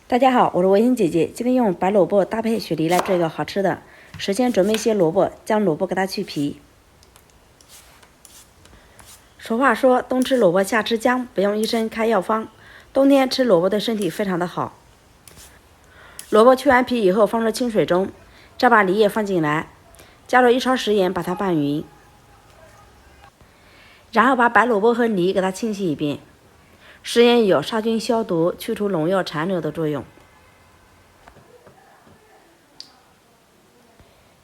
大家好，我是文心姐姐。今天用白萝卜搭配雪梨来做一个好吃的。首先准备一些萝卜，将萝卜给它去皮。俗话说，冬吃萝卜夏吃姜，不用医生开药方。冬天吃萝卜对身体非常的好。萝卜去完皮以后放入清水中，再把梨叶放进来，加入1勺食盐把它拌匀，然后把白萝卜和梨给它清洗一遍。食盐有杀菌消毒、去除农药残留的作用。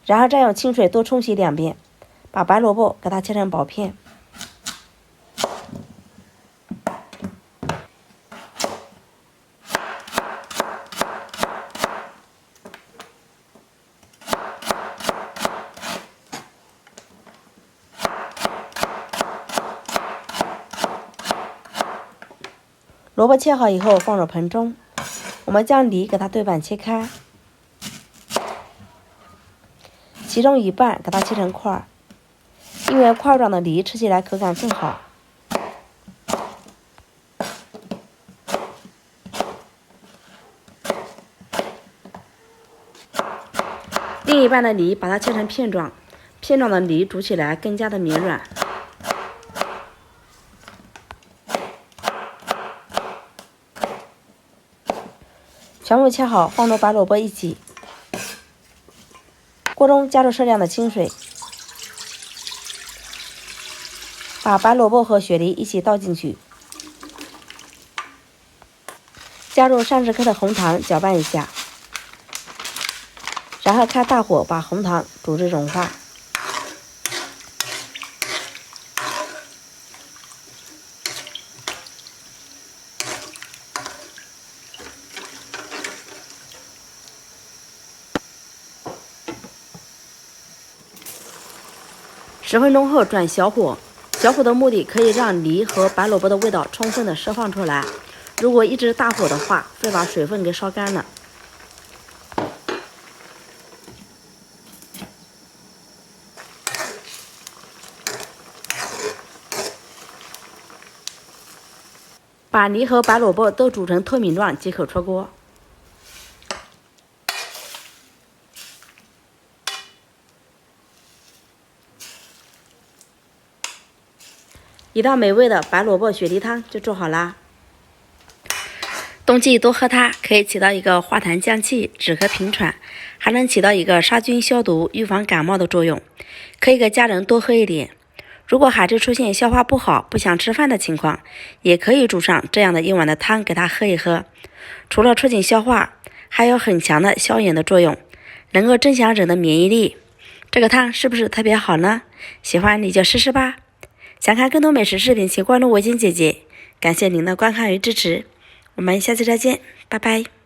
然后再用清水多冲洗2遍，把白萝卜给它切成薄片。萝卜切好以后放入盆中，我们将梨给它对半切开，其中一半给它切成块，因为块状的梨吃起来口感更好。另一半的梨把它切成片状，片状的梨煮起来更加的绵软。全部切好，放入白萝卜一起。锅中加入适量的清水，把白萝卜和雪梨一起倒进去，加入30克的红糖，搅拌一下，然后开大火把红糖煮至融化。10分钟后转小火，小火的目的可以让梨和白萝卜的味道充分的释放出来。如果一直大火的话，会把水分给烧干了。把梨和白萝卜都煮成透明状即可出锅。一道美味的白萝卜雪梨汤就做好啦。冬季多喝它，可以起到一个化痰降气、止咳平喘，还能起到一个杀菌消毒、预防感冒的作用。可以给家人多喝一点。如果孩子出现消化不好、不想吃饭的情况，也可以煮上这样的1碗的汤给他喝一喝。除了促进消化，还有很强的消炎的作用，能够增强人的免疫力。这个汤是不是特别好呢？喜欢你就试试吧。想看更多美食视频，请关注文心姐姐。感谢您的观看与支持，我们下期再见，拜拜。